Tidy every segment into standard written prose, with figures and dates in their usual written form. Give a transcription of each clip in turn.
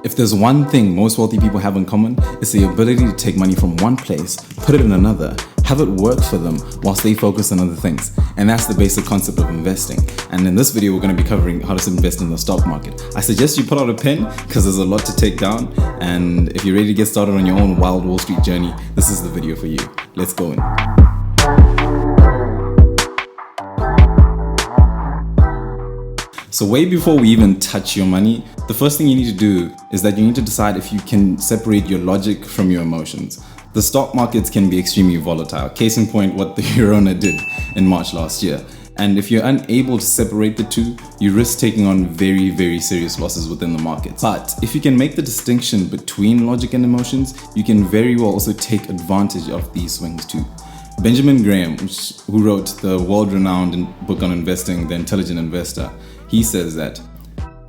If there's one thing most wealthy people have in common, it's the ability to take money from one place, put it in another, have it work for them whilst they focus on other things. And that's the basic concept of investing. And in this video, we're going to be covering how to invest in the stock market. I suggest you pull out a pen because there's a lot to take down. And if you're ready to get started on your own wild Wall Street journey, this is the video for you. Let's go in. So way before we even touch your money, the first thing you need to do is that you need to decide if you can separate your logic from your emotions. The stock markets can be extremely volatile. Case in point, what the Corona did in March last year. And if you're unable to separate the two, you risk taking on very, very serious losses within the market. But if you can make the distinction between logic and emotions, you can very well also take advantage of these swings too. Benjamin Graham, who wrote the world-renowned book on investing, The Intelligent Investor, he says that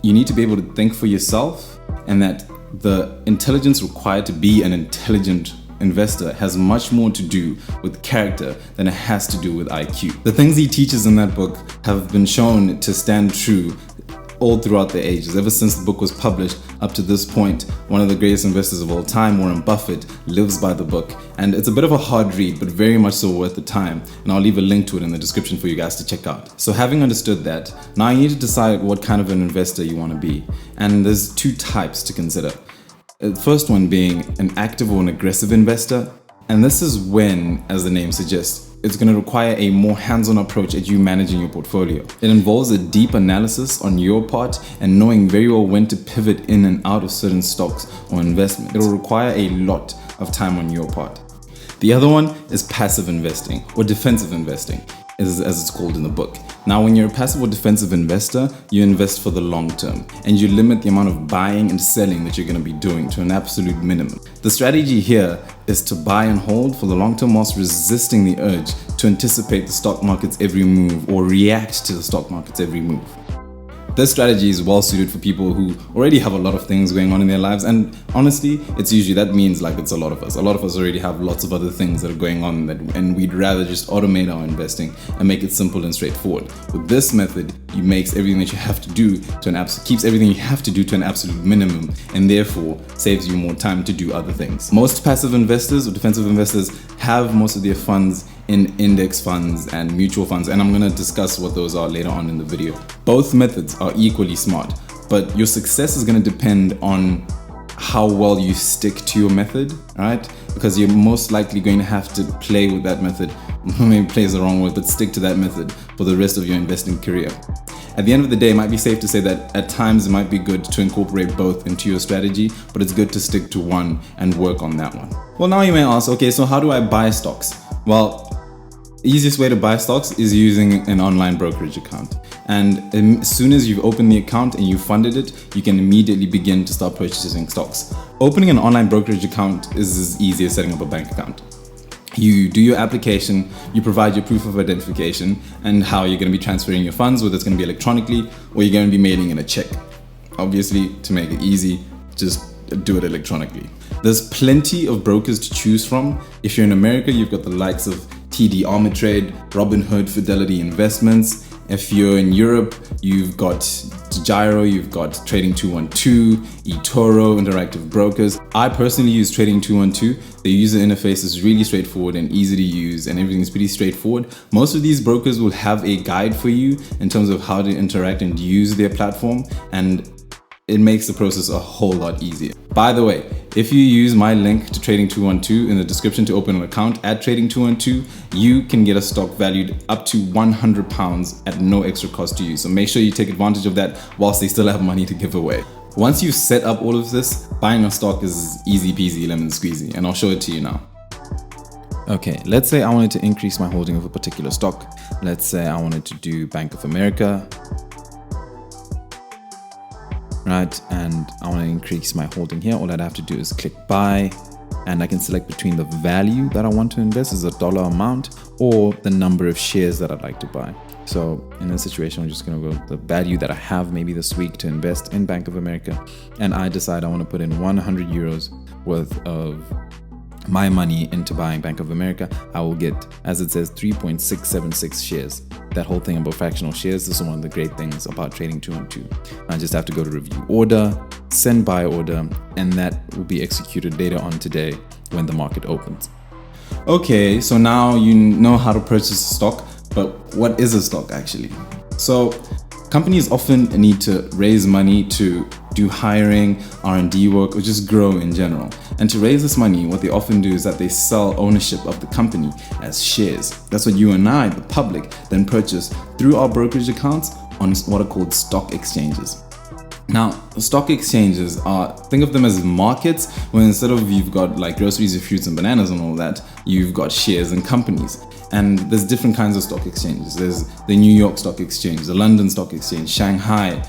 you need to be able to think for yourself, and that the intelligence required to be an intelligent investor has much more to do with character than it has to do with IQ. The things he teaches in that book have been shown to stand true all throughout the ages. Ever since the book was published up to this point, one of the greatest investors of all time, Warren Buffett, lives by the book. And it's a bit of a hard read, but very much so worth the time. And I'll leave a link to it in the description for you guys to check out. So having understood that, now you need to decide what kind of an investor you want to be. And there's two types to consider. The first one being an active or an aggressive investor. And this is when, as the name suggests, it's going to require a more hands-on approach at you managing your portfolio. It involves a deep analysis on your part and knowing very well when to pivot in and out of certain stocks or investments. It will require a lot of time on your part. The other one is passive investing, or defensive investing, as it's called in the book. Now, when you're a passive or defensive investor, you invest for the long term, and you limit the amount of buying and selling that you're going to be doing to an absolute minimum. The strategy here is to buy and hold for the long term whilst resisting the urge to anticipate the stock market's every move or react to the stock market's every move. This strategy is well suited for people who already have a lot of things going on in their lives, and honestly, that means it's a lot of us. A lot of us already have lots of other things that are going on, and we'd rather just automate our investing and make it simple and straightforward. With this method, you makes everything that you have to do keeps everything you have to do to an absolute minimum, and therefore saves you more time to do other things. Most passive investors or defensive investors have most of their funds in index funds and mutual funds, and I'm going to discuss what those are later on in the video. Both methods are equally smart, but your success is going to depend on how well you stick to your method, right? Because you're most likely going to have to play with that method, maybe play is the wrong word, but stick to that method for the rest of your investing career. At the end of the day, it might be safe to say that at times it might be good to incorporate both into your strategy, but it's good to stick to one and work on that one. Well, now you may ask, okay, so how do I buy stocks? Well, the easiest way to buy stocks is using an online brokerage account. And as soon as you've opened the account and you funded it, you can immediately begin to start purchasing stocks. Opening an online brokerage account is as easy as setting up a bank account. You do your application, you provide your proof of identification and how you're going to be transferring your funds, whether it's going to be electronically or you're going to be mailing in a check. Obviously, to make it easy, just do it electronically. There's plenty of brokers to choose from. If you're in America, you've got the likes of TD Ameritrade, Robinhood, Fidelity Investments. If you're in Europe, you've got Gyro, you've got Trading 212, eToro, Interactive Brokers. I personally use Trading 212. The user interface is really straightforward and easy to use, and everything is pretty straightforward. Most of these brokers will have a guide for you in terms of how to interact and use their platform, and it makes the process a whole lot easier. By the way, if you use my link to Trading 212 in the description to open an account at Trading 212, you can get a stock valued up to £100 at no extra cost to you. So make sure you take advantage of that whilst they still have money to give away. Once you've set up all of this, buying a stock is easy peasy lemon squeezy, and I'll show it to you now. Okay, let's say I wanted to increase my holding of a particular stock. Let's say I wanted to do Bank of America. Right, and I want to increase my holding here. All I'd have to do is click buy, and I can select between the value that I want to invest as a dollar amount or the number of shares that I'd like to buy. So in this situation, I'm just going to go with the value that I have maybe this week to invest in Bank of America, and I decide I want to put in 100 euros worth of my money into buying Bank of America, I will get, as it says, 3.676 shares. That whole thing about fractional shares, this is one of the great things about trading 2 and 2. I just have to go to review order, send buy order, and that will be executed later on today when the market opens. Okay, so now you know how to purchase a stock, but what is a stock actually? So companies often need to raise money to do hiring, R&D work, or just grow in general. And to raise this money, what they often do is that they sell ownership of the company as shares. That's what you and I, the public, then purchase through our brokerage accounts on what are called stock exchanges. Now, stock exchanges think of them as markets where instead of you've got like groceries, fruits and bananas and all that, you've got shares in companies. And there's different kinds of stock exchanges. There's the New York Stock Exchange, the London Stock Exchange, Shanghai.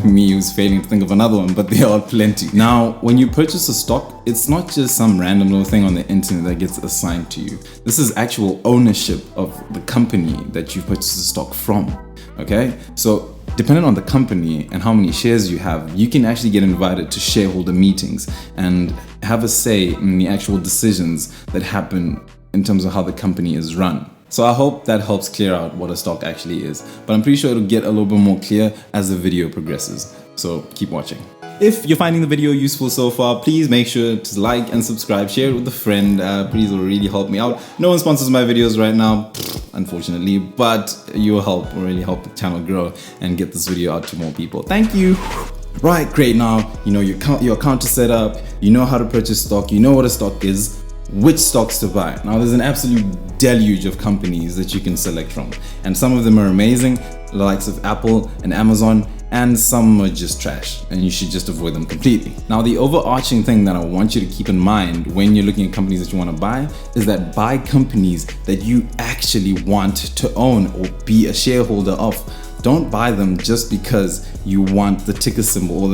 Me who's failing to think of another one, but there are plenty. Now, when you purchase a stock, it's not just some random little thing on the internet that gets assigned to you. This is actual ownership of the company that you purchased the stock from. Okay? So depending on the company and how many shares you have, you can actually get invited to shareholder meetings and have a say in the actual decisions that happen in terms of how the company is run. So I hope that helps clear out what a stock actually is, but I'm pretty sure it'll get a little bit more clear as the video progresses. So keep watching. If you're finding the video useful so far, please make sure to like and subscribe, share it with a friend. Please, will really help me out. No one sponsors my videos right now, unfortunately, but your help will really help the channel grow and get this video out to more people. Thank you. Right, great. Now, you know your account is set up, you know how to purchase stock, you know what a stock is, which stocks to buy. Now, there's an absolute deluge of companies that you can select from, and some of them are amazing, the likes of Apple and Amazon, and some are just trash and you should just avoid them completely. Now, the overarching thing that I want you to keep in mind when you're looking at companies that you want to buy is that buy companies that you actually want to own or be a shareholder of. Don't buy them just because you want the ticker symbol or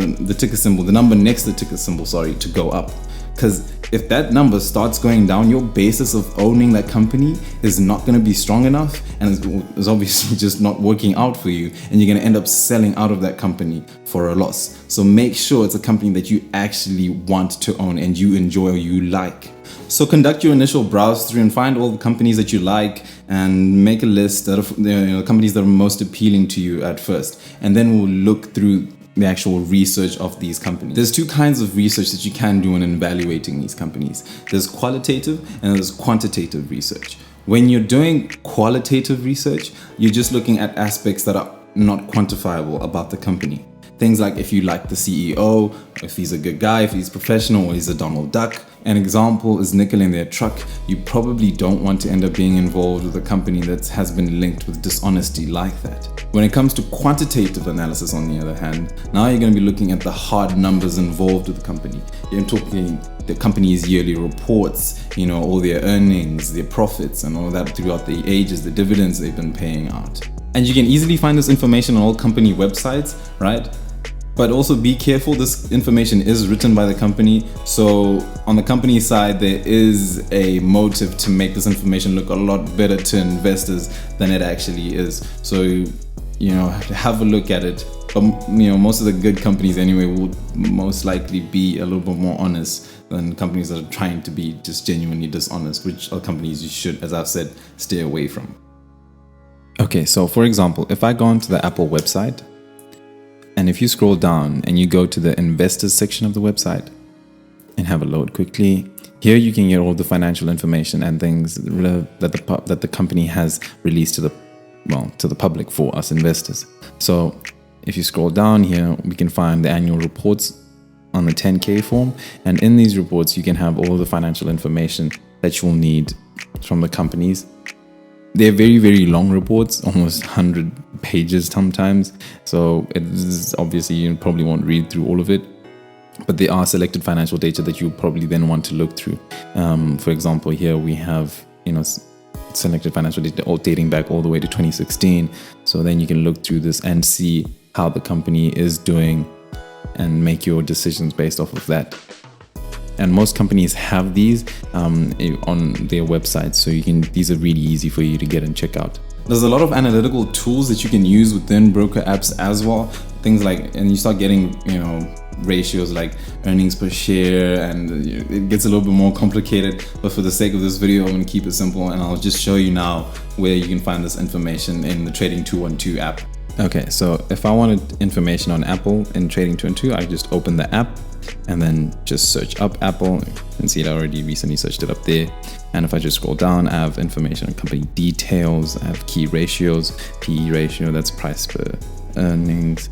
the number next to the ticker symbol, to go up. Because if that number starts going down, your basis of owning that company is not going to be strong enough and is obviously just not working out for you, and you're going to end up selling out of that company for a loss. So make sure it's a company that you actually want to own and you enjoy or you like. So conduct your initial browse through and find all the companies that you like and make a list of the companies that are most appealing to you at first, and then we'll look through the actual research of these companies. There's two kinds of research that you can do in evaluating these companies. There's qualitative and there's quantitative research. When you're doing qualitative research, you're just looking at aspects that are not quantifiable about the company. Things like if you like the CEO, if he's a good guy, if he's professional, or he's a Donald Duck. An example is nickel in their truck. You probably don't want to end up being involved with a company that has been linked with dishonesty like that. When it comes to quantitative analysis, on the other hand, now you're going to be looking at the hard numbers involved with the company. You're talking the company's yearly reports, all their earnings, their profits, and all that throughout the ages, the dividends they've been paying out. And you can easily find this information on all company websites, right? But also be careful, this information is written by the company. So on the company side, there is a motive to make this information look a lot better to investors than it actually is. So, have a look at it. But, most of the good companies anyway will most likely be a little bit more honest than companies that are trying to be just genuinely dishonest, which are companies you should, as I've said, stay away from. Okay, so for example, if I go onto the Apple website, and if you scroll down and you go to the investors section of the website and have a load quickly, here you can get all the financial information and things that the company has released to the public for us investors. So if you scroll down here, we can find the annual reports on the 10K form. And in these reports, you can have all the financial information that you will need from the companies. They're very, very long reports, almost 100 pages sometimes. So it is obviously you probably won't read through all of it, but there are selected financial data that you probably then want to look through. For example, here we have, selected financial data all dating back all the way to 2016. So then you can look through this and see how the company is doing and make your decisions based off of that. And most companies have these on their websites, so these are really easy for you to get and check out. There's a lot of analytical tools that you can use within broker apps as well. Things like, and you start getting, ratios like earnings per share, and it gets a little bit more complicated. But for the sake of this video, I'm going to keep it simple, and I'll just show you now where you can find this information in the Trading 212 app. Okay, so if I wanted information on Apple in Trading 212, I just open the app and then just search up Apple. You can see it, I already recently searched it up there. And if I just scroll down, I have information on company details. I have key ratios, PE ratio, that's price per earnings,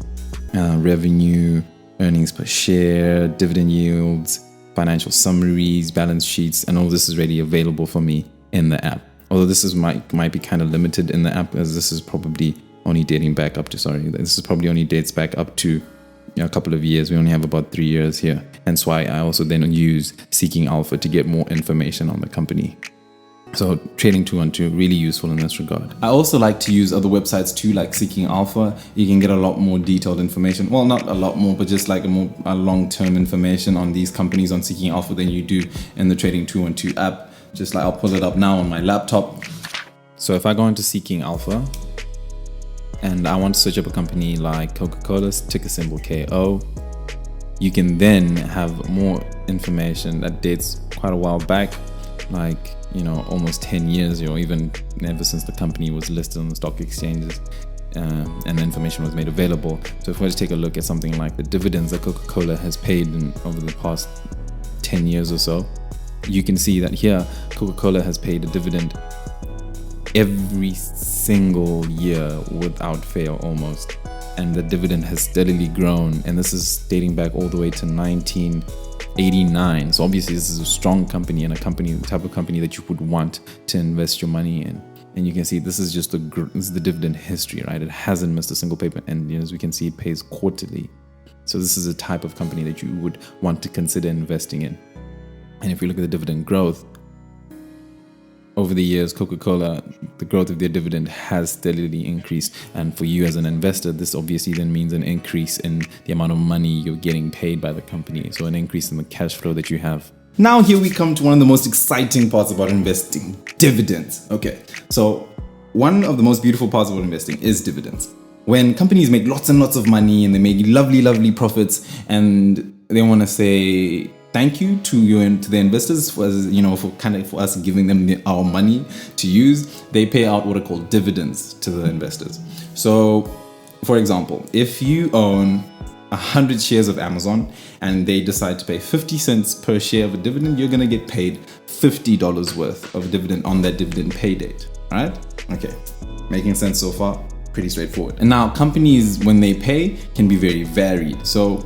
revenue, earnings per share, dividend yields, financial summaries, balance sheets, and all this is already available for me in the app. Although this is might be kind of limited in the app, as this is probably only dating back up to, this is probably only dates back up to a couple of years. We only have about 3 years here. Hence why I also then use Seeking Alpha to get more information on the company. So Trading 212, really useful in this regard. I also like to use other websites too, like Seeking Alpha. You can get a lot more detailed information. Well, not a lot more, but just like a long-term information on these companies on Seeking Alpha than you do in the Trading 212 app. Just like I'll pull it up now on my laptop. So if I go into Seeking Alpha and I want to search up a company like Coca-Cola, ticker symbol KO, you can then have more information that dates quite a while back, like, almost 10 years, or even ever since the company was listed on the stock exchanges, and the information was made available. So if we just take a look at something like the dividends that Coca-Cola has paid over the past 10 years or so, you can see that here Coca-Cola has paid a dividend every single year without fail almost, and the dividend has steadily grown, and this is dating back all the way to 1989. So obviously this is a strong company, and the type of company that you would want to invest your money in. And you can see this is just this is the dividend history, right? It hasn't missed a single payment, and as we can see, it pays quarterly. So this is a type of company that you would want to consider investing in. And if we look at the dividend growth over the years, Coca-Cola, the growth of their dividend has steadily increased. And for you as an investor, this obviously then means an increase in the amount of money you're getting paid by the company. So an increase in the cash flow that you have. Now here we come to one of the most exciting parts about investing, dividends. Okay, so one of the most beautiful parts about investing is dividends. When companies make lots and lots of money and they make lovely, lovely profits, and they want to say thank you to the investors for us giving them our money to use, they pay out what are called dividends to the investors. So, for example, if you own 100 shares of Amazon and they decide to pay 50 cents per share of a dividend, you're going to get paid $50 worth of a dividend on that dividend pay date, right? Okay, making sense so far? Pretty straightforward. And now companies, when they pay, can be very varied. So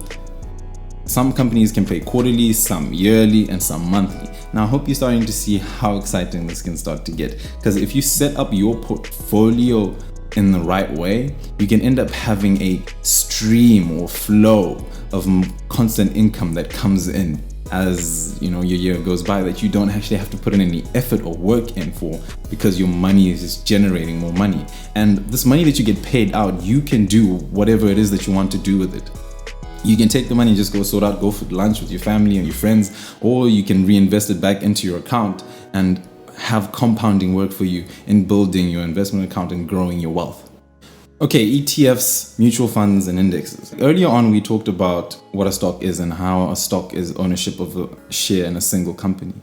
some companies can pay quarterly, some yearly, and some monthly. Now I hope you're starting to see how exciting this can start to get, because if you set up your portfolio in the right way, you can end up having a stream or flow of constant income that comes in as your year goes by, that you don't actually have to put in any effort or work in for, because your money is just generating more money. And this money that you get paid out, you can do whatever it is that you want to do with it. You can take the money and just go for lunch with your family and your friends, or you can reinvest it back into your account and have compounding work for you in building your investment account and growing your wealth. Okay, ETFs, mutual funds, and indexes. Earlier on, we talked about what a stock is and how a stock is ownership of a share in a single company.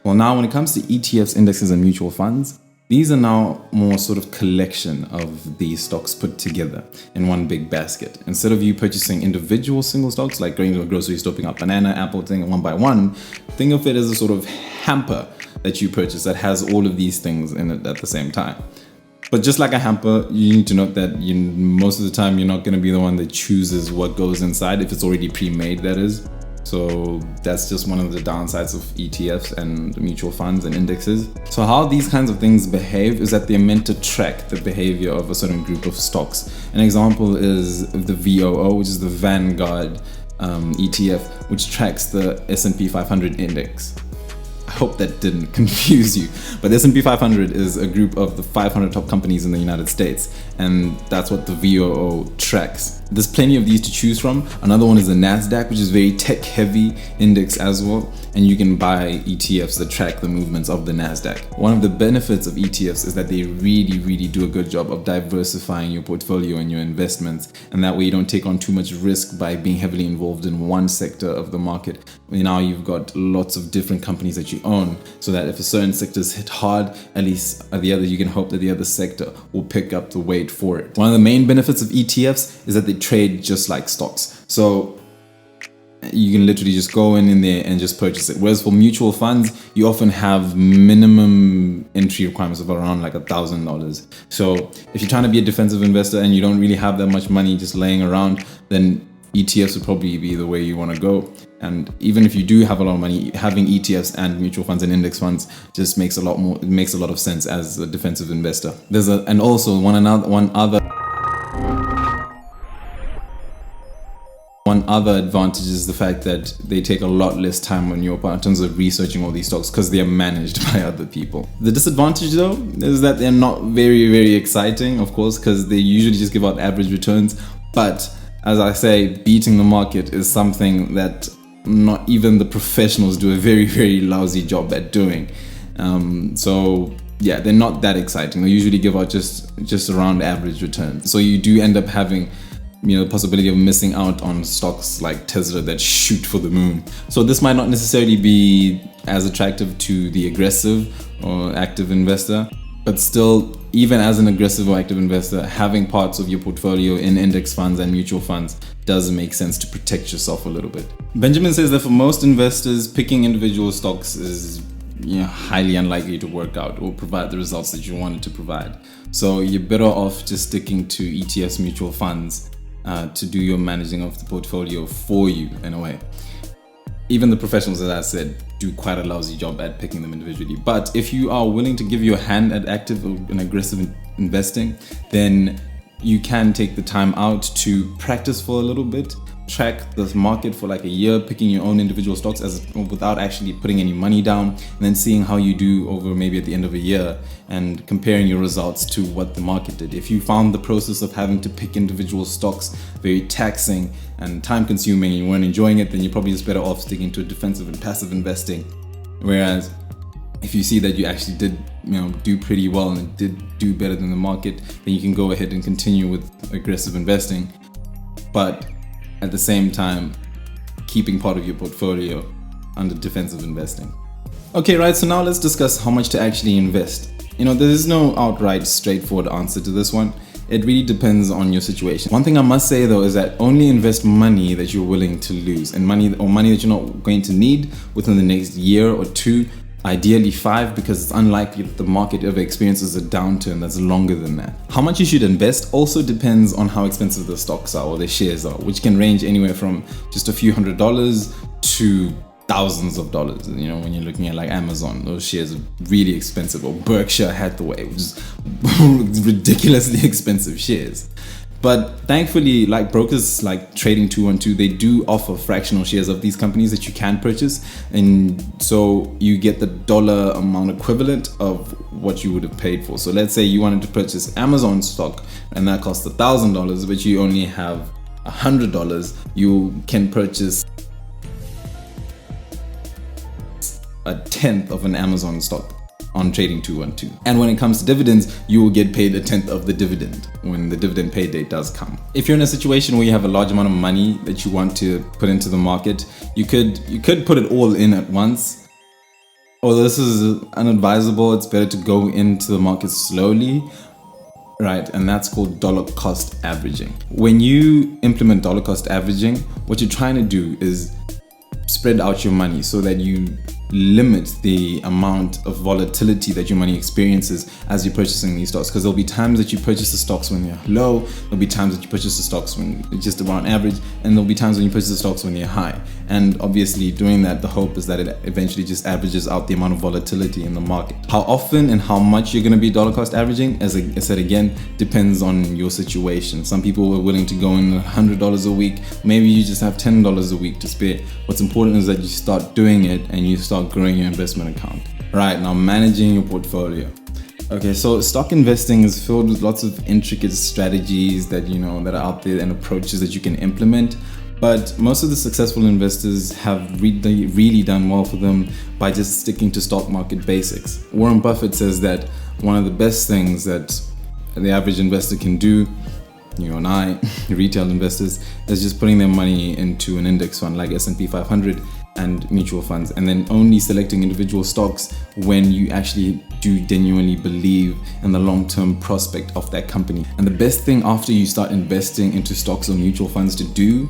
Well, now when it comes to ETFs, indexes, and mutual funds, these are now more sort of collection of these stocks put together in one big basket. Instead of you purchasing individual single stocks, like going to a grocery store, picking up banana, apple, thing one by one, think of it as a sort of hamper that you purchase that has all of these things in it at the same time. But just like a hamper, you need to note that most of the time you're not going to be the one that chooses what goes inside, if it's already pre-made, that is. So that's just one of the downsides of ETFs and mutual funds and indexes. So how these kinds of things behave is that they're meant to track the behavior of a certain group of stocks. An example is the VOO, which is the Vanguard ETF, which tracks the S&P 500 index. I hope that didn't confuse you, but the S&P 500 is a group of the 500 top companies in the United States, and that's what the VOO tracks. There's plenty of these to choose from. Another one is the NASDAQ, which is very tech heavy index as well, and you can buy ETFs that track the movements of the NASDAQ. One of the benefits of ETFs is that they really do a good job of diversifying your portfolio and your investments, and that way you don't take on too much risk by being heavily involved in one sector of the market. Now you've got lots of different companies that you own, so that if a certain sector is hit hard, at least the other, you can hope that the other sector will pick up the weight for it. One of the main benefits of ETFs is that they trade just like stocks. So you can literally just go in there and just purchase it. Whereas for mutual funds, you often have minimum entry requirements of around like $1,000. So if you're trying to be a defensive investor and you don't really have that much money just laying around, then ETFs would probably be the way you want to go. And even if you do have a lot of money, having ETFs and mutual funds and index funds just makes a lot of sense as a defensive investor. And also one other advantage is the fact that they take a lot less time on your part in terms of researching all these stocks, because they are managed by other people. The disadvantage though is that they're not very exciting, of course, because they usually just give out average returns. But as I say, beating the market is something that not even the professionals do a very lousy job at doing. So yeah, they're not that exciting. They usually give out just around average returns. So you do end up having the possibility of missing out on stocks like Tesla that shoot for the moon. So this might not necessarily be as attractive to the aggressive or active investor, but still, even as an aggressive or active investor, having parts of your portfolio in index funds and mutual funds does make sense to protect yourself a little bit. Benjamin says that for most investors, picking individual stocks is highly unlikely to work out or provide the results that you want it to provide. So you're better off just sticking to ETFs, mutual funds, to do your managing of the portfolio for you in a way. Even the professionals, as I said, do quite a lousy job at picking them individually. But if you are willing to give your hand at active and aggressive investing, then you can take the time out to practice for a little bit, track the market for like a year, picking your own individual stocks without actually putting any money down, and then seeing how you do over maybe at the end of a year and comparing your results to what the market did. If you found the process of having to pick individual stocks very taxing and time consuming and you weren't enjoying it, then you're probably just better off sticking to defensive and passive investing. Whereas if you see that you actually did do pretty well and did do better than the market, then you can go ahead and continue with aggressive investing, but at the same time keeping part of your portfolio under defensive investing. Okay, right, so now let's discuss how much to actually invest. There is no outright straightforward answer to this one. It really depends on your situation. One thing I must say though is that only invest money that you're willing to lose, and money that you're not going to need within the next year or two, ideally 5, because it's unlikely that the market ever experiences a downturn that's longer than that. How much you should invest also depends on how expensive the stocks are or the shares are, which can range anywhere from just a few $100s to thousands of dollars. When you're looking at like Amazon, those shares are really expensive, or Berkshire Hathaway, which is ridiculously expensive shares. But thankfully, like brokers like Trading 212, they do offer fractional shares of these companies that you can purchase, and so you get the dollar amount equivalent of what you would have paid for. So let's say you wanted to purchase Amazon stock and that costs $1,000, but you only have $100, you can purchase a tenth of an Amazon stock on Trading 212. And when it comes to dividends, you will get paid a tenth of the dividend when the dividend pay date does come. If you're in a situation where you have a large amount of money that you want to put into the market, you could put it all in at once. Although this is unadvisable, it's better to go into the market slowly, right? And that's called dollar cost averaging. When you implement dollar cost averaging, what you're trying to do is spread out your money so that you limit the amount of volatility that your money experiences as you're purchasing these stocks, because there'll be times that you purchase the stocks when they're low, there'll be times that you purchase the stocks when it's just around average, and there'll be times when you purchase the stocks when they're high. And obviously doing that, the hope is that it eventually just averages out the amount of volatility in the market. How often and how much you're going to be dollar cost averaging, as I said again, depends on your situation. Some people are willing to go in $100 a week, maybe you just have $10 a week to spare. What's important is that you start doing it and you start growing your investment account. Right, now managing your portfolio. Okay, so stock investing is filled with lots of intricate strategies that that are out there and approaches that you can implement. But most of the successful investors have really done well for them by just sticking to stock market basics. Warren Buffett says that one of the best things that the average investor can do, you and I, retail investors, is just putting their money into an index fund like S&P 500 and mutual funds, and then only selecting individual stocks when you actually do genuinely believe in the long-term prospect of that company. And the best thing after you start investing into stocks or mutual funds to do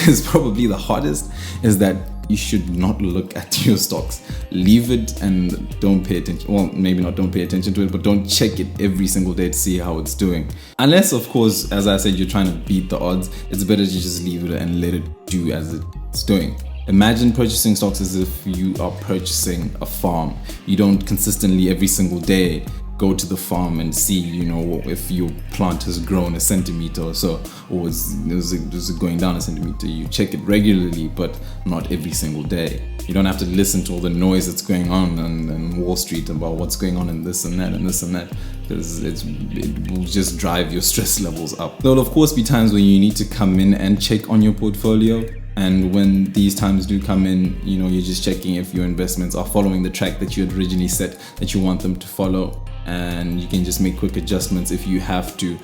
is probably the hardest, is that you should not look at your stocks. Leave it and don't pay attention. Well, maybe not don't pay attention to it, but don't check it every single day to see how it's doing. Unless, of course, as I said, you're trying to beat the odds, it's better to just leave it and let it do as it's doing. Imagine purchasing stocks as if you are purchasing a farm. You don't consistently every single day go to the farm and see, if your plant has grown a centimeter or so, or is it going down a centimeter. You check it regularly, but not every single day. You don't have to listen to all the noise that's going on in Wall Street about what's going on in this and that and this and that, because it will just drive your stress levels up. There will of course be times when you need to come in and check on your portfolio. And when these times do come in, you're just checking if your investments are following the track that you had originally set that you want them to follow. And you can just make quick adjustments if you have to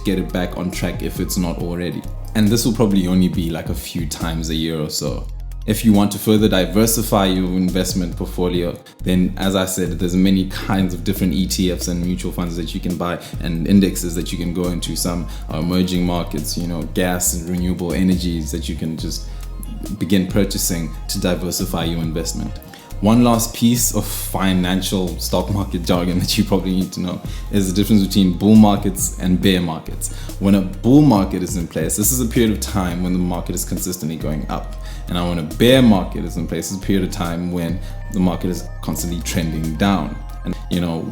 get it back on track if it's not already. And this will probably only be like a few times a year or so. If you want to further diversify your investment portfolio, then as I said, there's many kinds of different ETFs and mutual funds that you can buy and indexes that you can go into. Some are emerging markets, gas and renewable energies that you can just begin purchasing to diversify your investment. One last piece of financial stock market jargon that you probably need to know is the difference between bull markets and bear markets. When a bull market is in place, this is a period of time when the market is consistently going up. And when a bear market is in place, it's a period of time when the market is constantly trending down. And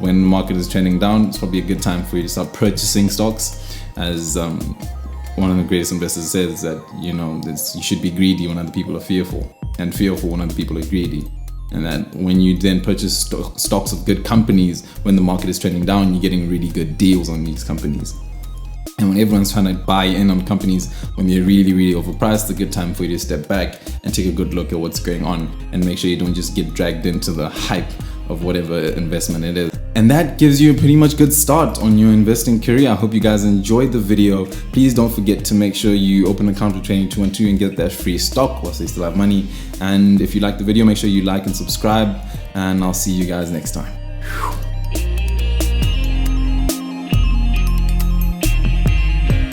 when the market is trending down, it's probably a good time for you to start purchasing stocks. As one of the greatest investors says, that you should be greedy when other people are fearful, and fearful when other people are greedy. And that when you then purchase stocks of good companies, when the market is trending down, you're getting really good deals on these companies. And when everyone's trying to buy in on companies when they're really, really overpriced, it's a good time for you to step back and take a good look at what's going on and make sure you don't just get dragged into the hype of whatever investment it is. And that gives you a pretty much good start on your investing career. I hope you guys enjoyed the video. Please don't forget to make sure you open an account with Trading212 and get that free stock whilst they still have money. And if you like the video, make sure you like and subscribe, and I'll see you guys next time.